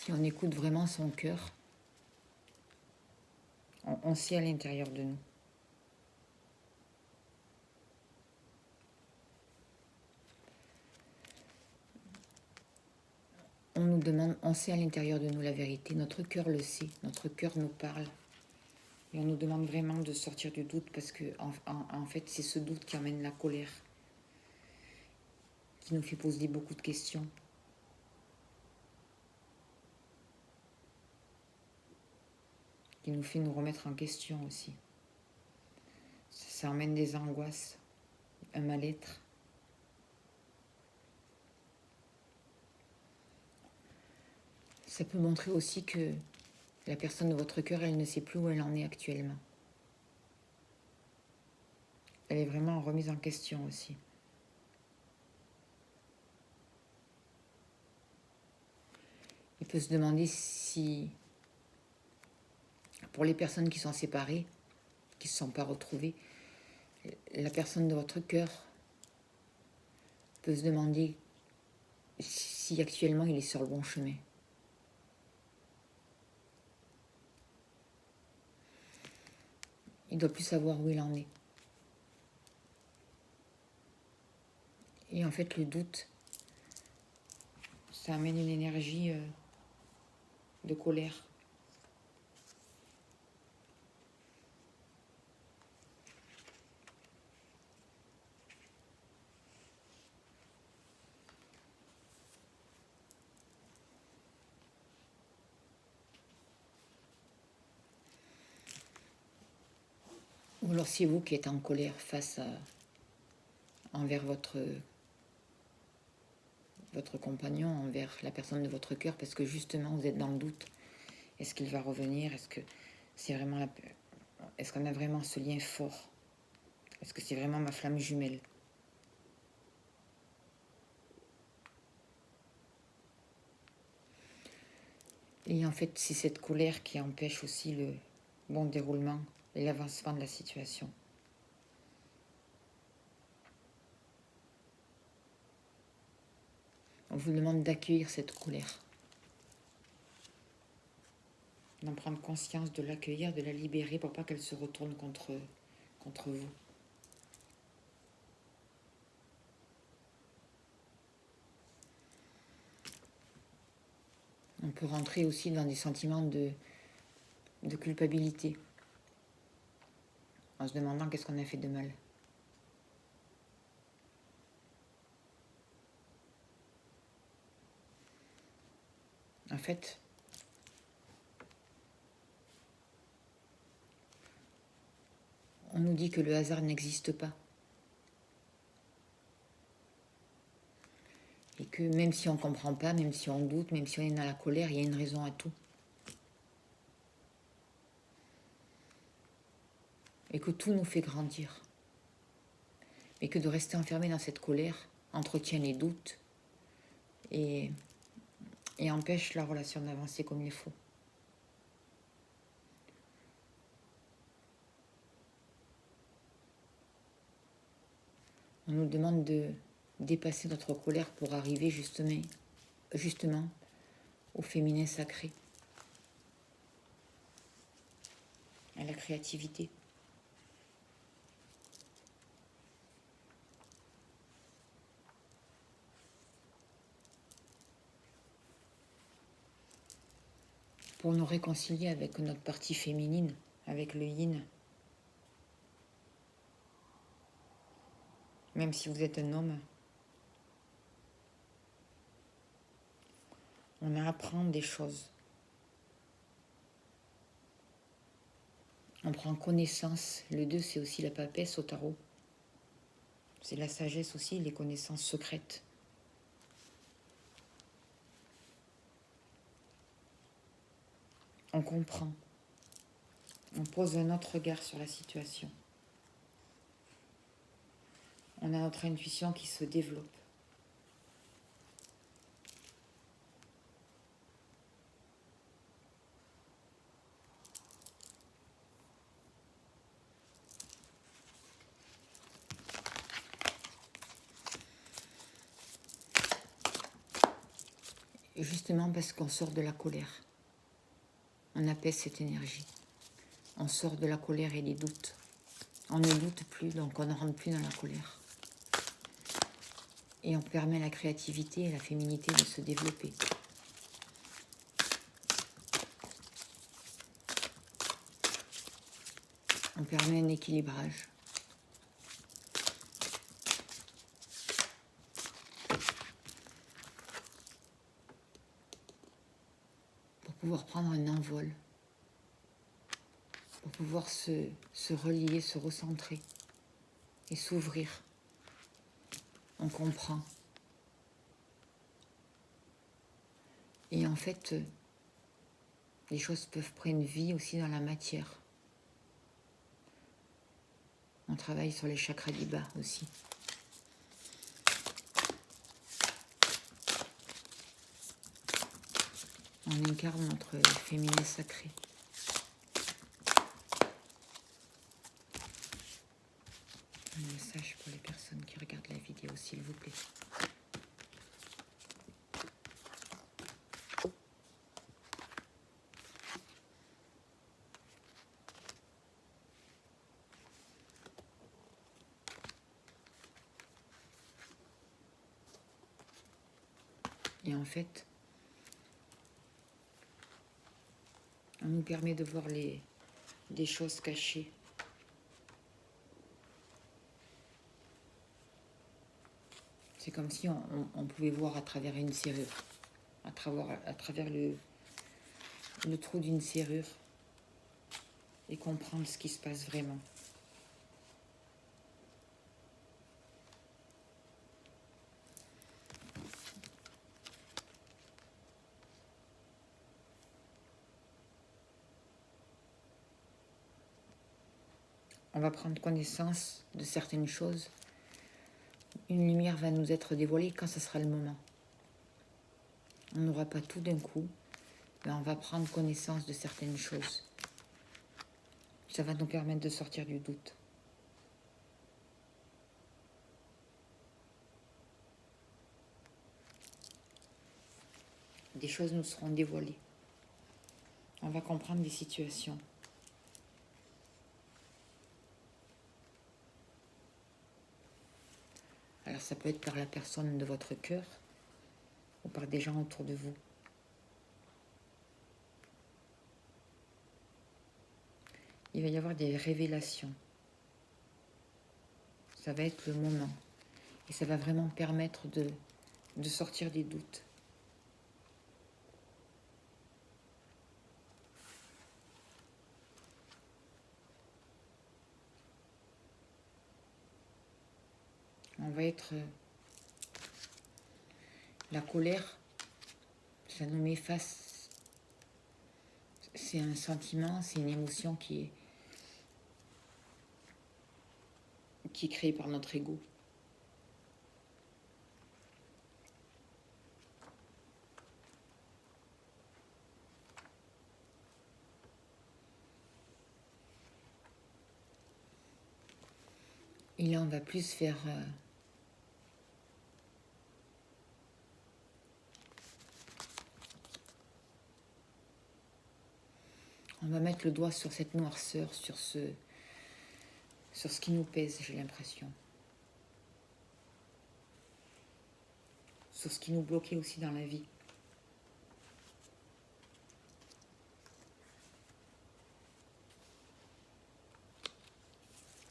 on écoute vraiment son cœur, on sait à l'intérieur de nous. On nous demande, on sait à l'intérieur de nous la vérité, notre cœur le sait, notre cœur nous parle. Et on nous demande vraiment de sortir du doute, parce que en fait, c'est ce doute qui amène la colère, qui nous fait poser beaucoup de questions. Qui nous fait nous remettre en question aussi. Ça emmène des angoisses, un mal-être. Ça peut montrer aussi que la personne de votre cœur, elle ne sait plus où elle en est actuellement. Elle est vraiment en remise en question aussi. Il peut se demander si, pour les personnes qui sont séparées, qui ne se sont pas retrouvées, la personne de votre cœur peut se demander si actuellement il est sur le bon chemin. Il ne doit plus savoir où il en est. Et en fait, le doute, ça amène une énergie de colère. Ou alors c'est vous qui êtes en colère envers votre compagnon, envers la personne de votre cœur, parce que justement vous êtes dans le doute. Est-ce qu'il va revenir? Est-ce que c'est vraiment est-ce qu'on a vraiment ce lien fort? Est-ce que c'est vraiment ma flamme jumelle? Et en fait, c'est cette colère qui empêche aussi le bon déroulement et l'avancement de la situation. On vous demande d'accueillir cette colère, d'en prendre conscience, de l'accueillir, de la libérer pour pas qu'elle se retourne contre vous. On peut rentrer aussi dans des sentiments de culpabilité, en se demandant qu'est-ce qu'on a fait de mal. En fait, on nous dit que le hasard n'existe pas. Et que même si on ne comprend pas, même si on doute, même si on est dans la colère, il y a une raison à tout. Et que tout nous fait grandir. Mais que de rester enfermé dans cette colère entretient les doutes et empêche la relation d'avancer comme il faut. On nous demande de dépasser notre colère pour arriver justement au féminin sacré, à la créativité. Pour nous réconcilier avec notre partie féminine, avec le yin. Même si vous êtes un homme, on apprend des choses. On prend connaissance. Le 2, c'est aussi la papesse au tarot. C'est la sagesse aussi, les connaissances secrètes. On comprend. On pose un autre regard sur la situation. On a notre intuition qui se développe. Et justement parce qu'on sort de la colère, on apaise cette énergie. On sort de la colère et des doutes. On ne doute plus, donc on ne rentre plus dans la colère. Et on permet à la créativité et à la féminité de se développer. On permet un équilibrage. Pour pouvoir prendre un envol. Pour pouvoir se relier, se recentrer et s'ouvrir. On comprend. Et en fait, les choses peuvent prendre vie aussi dans la matière. On travaille sur les chakras du bas aussi. On incarne notre féminin sacré. Un message pour les personnes qui regardent la vidéo, s'il vous plaît. Et en fait, on nous permet de voir des choses cachées. C'est comme si on pouvait voir à travers une serrure, à travers le trou d'une serrure et comprendre ce qui se passe vraiment. On va prendre connaissance de certaines choses. Une lumière va nous être dévoilée quand ce sera le moment. On n'aura pas tout d'un coup, mais on va prendre connaissance de certaines choses. Ça va nous permettre de sortir du doute. Des choses nous seront dévoilées. On va comprendre des situations. Alors ça peut être par la personne de votre cœur ou par des gens autour de vous. Il va y avoir des révélations. Ça va être le moment. Et ça va vraiment permettre de sortir des doutes. On va être... La colère, ça nous met face. C'est un sentiment, c'est une émotion qui est créée par notre ego. Et là, on va plus faire... on va mettre le doigt sur cette noirceur, sur ce qui nous pèse, j'ai l'impression. Sur ce qui nous bloquait aussi dans la vie.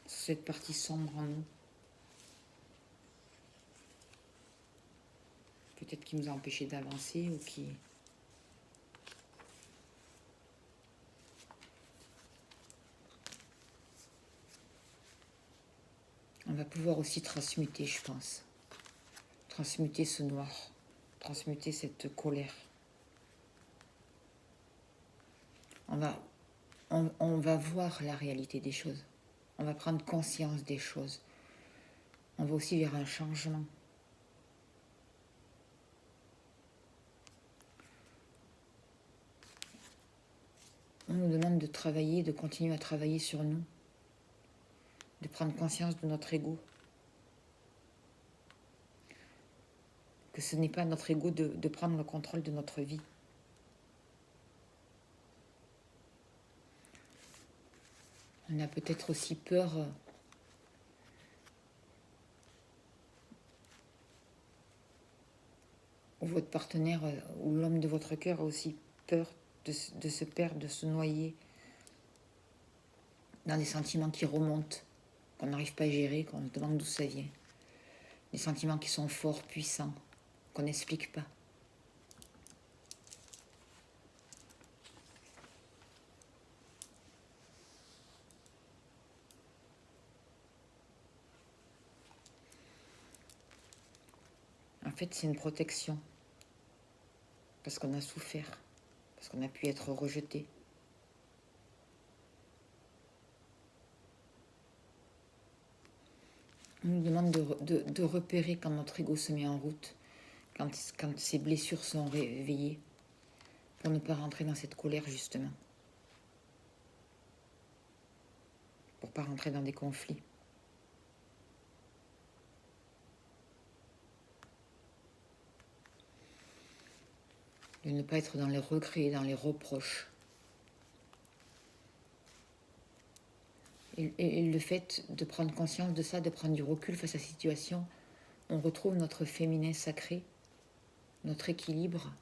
Sur cette partie sombre en nous. Peut-être qui nous a empêchés d'avancer ou qui... On va pouvoir aussi transmuter, je pense. Transmuter ce noir. Transmuter cette colère. on va voir la réalité des choses. On va prendre conscience des choses. On va aussi vers un changement. On nous demande de travailler, de continuer à travailler sur nous, de prendre conscience de notre ego. Que ce n'est pas notre ego de prendre le contrôle de notre vie. On a peut-être aussi peur ou votre partenaire ou l'homme de votre cœur a aussi peur de se perdre, de se noyer dans des sentiments qui remontent, qu'on n'arrive pas à gérer, qu'on se demande d'où ça vient. Des sentiments qui sont forts, puissants, qu'on n'explique pas. En fait, c'est une protection, parce qu'on a souffert, parce qu'on a pu être rejeté. On nous demande de repérer quand notre ego se met en route, quand ces blessures sont réveillées, pour ne pas rentrer dans cette colère, justement. Pour ne pas rentrer dans des conflits. De ne pas être dans les regrets, dans les reproches. Et le fait de prendre conscience de ça, de prendre du recul face à la situation, on retrouve notre féminin sacré, notre équilibre,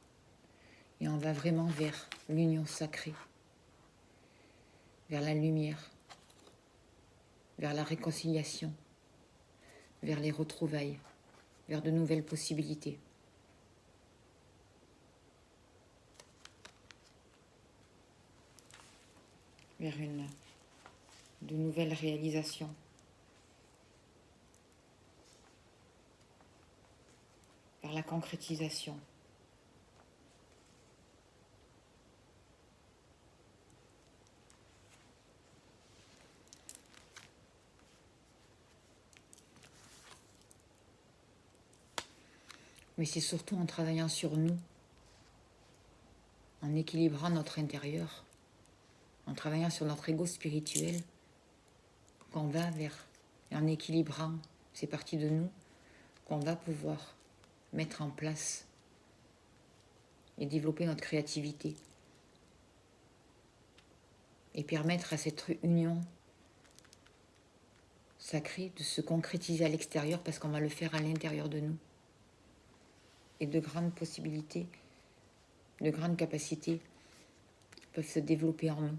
et on va vraiment vers l'union sacrée, vers la lumière, vers la réconciliation, vers les retrouvailles, vers de nouvelles possibilités. Vers de nouvelles réalisations. Vers la concrétisation. Mais c'est surtout en travaillant sur nous, en équilibrant notre intérieur, en travaillant sur notre ego spirituel, qu'on va vers, et en équilibrant ces parties de nous, qu'on va pouvoir mettre en place et développer notre créativité et permettre à cette union sacrée de se concrétiser à l'extérieur parce qu'on va le faire à l'intérieur de nous. Et de grandes possibilités, de grandes capacités peuvent se développer en nous.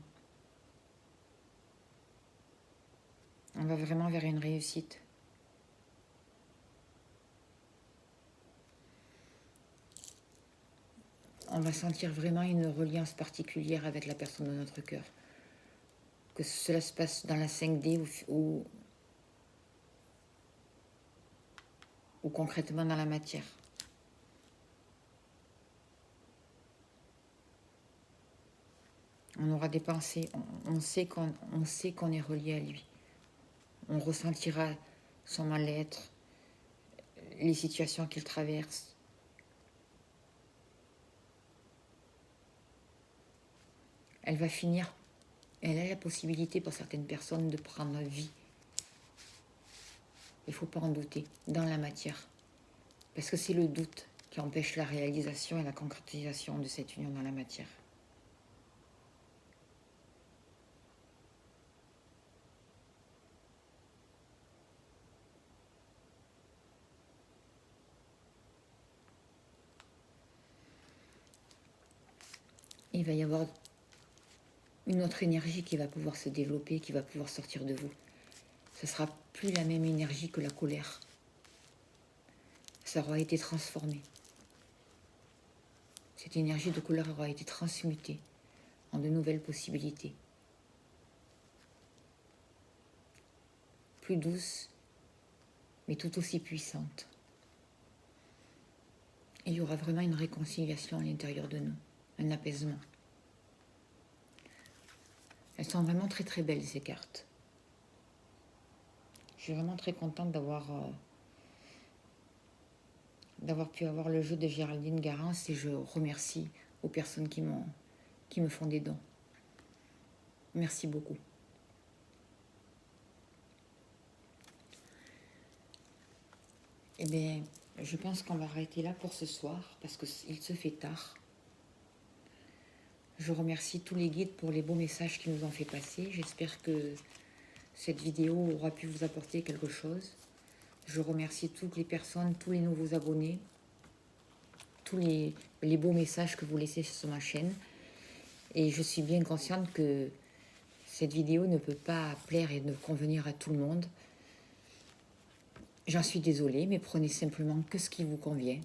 On va vraiment vers une réussite. On va sentir vraiment une reliance particulière avec la personne de notre cœur. Que cela se passe dans la 5D ou concrètement dans la matière. On aura des pensées, on sait qu'on est relié à lui. On ressentira son mal-être, les situations qu'il traverse. Elle va finir, elle a la possibilité pour certaines personnes de prendre vie. Il ne faut pas en douter, dans la matière. Parce que c'est le doute qui empêche la réalisation et la concrétisation de cette union dans la matière. Il va y avoir une autre énergie qui va pouvoir se développer, qui va pouvoir sortir de vous. Ce ne sera plus la même énergie que la colère. Ça aura été transformé. Cette énergie de colère aura été transmutée en de nouvelles possibilités. Plus douces, mais tout aussi puissantes. Et il y aura vraiment une réconciliation à l'intérieur de nous, un apaisement. Elles sont vraiment très très belles ces cartes. Je suis vraiment très contente d'avoir pu avoir le jeu de Géraldine Garance et je remercie aux personnes qui me font des dons. Merci beaucoup. Eh bien, je pense qu'on va arrêter là pour ce soir parce qu'il se fait tard. Je remercie tous les guides pour les beaux messages qu'ils nous ont fait passer. J'espère que cette vidéo aura pu vous apporter quelque chose. Je remercie toutes les personnes, tous les nouveaux abonnés, tous les beaux messages que vous laissez sur ma chaîne. Et je suis bien consciente que cette vidéo ne peut pas plaire et ne convenir à tout le monde. J'en suis désolée, mais prenez simplement que ce qui vous convient.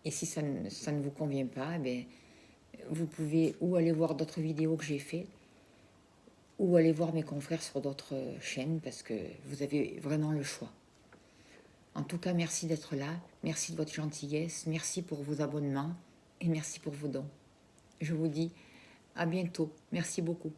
Et si ça ne vous convient pas, eh vous pouvez ou aller voir d'autres vidéos que j'ai faites, ou aller voir mes confrères sur d'autres chaînes, parce que vous avez vraiment le choix. En tout cas, merci d'être là, merci de votre gentillesse, merci pour vos abonnements, et merci pour vos dons. Je vous dis à bientôt. Merci beaucoup.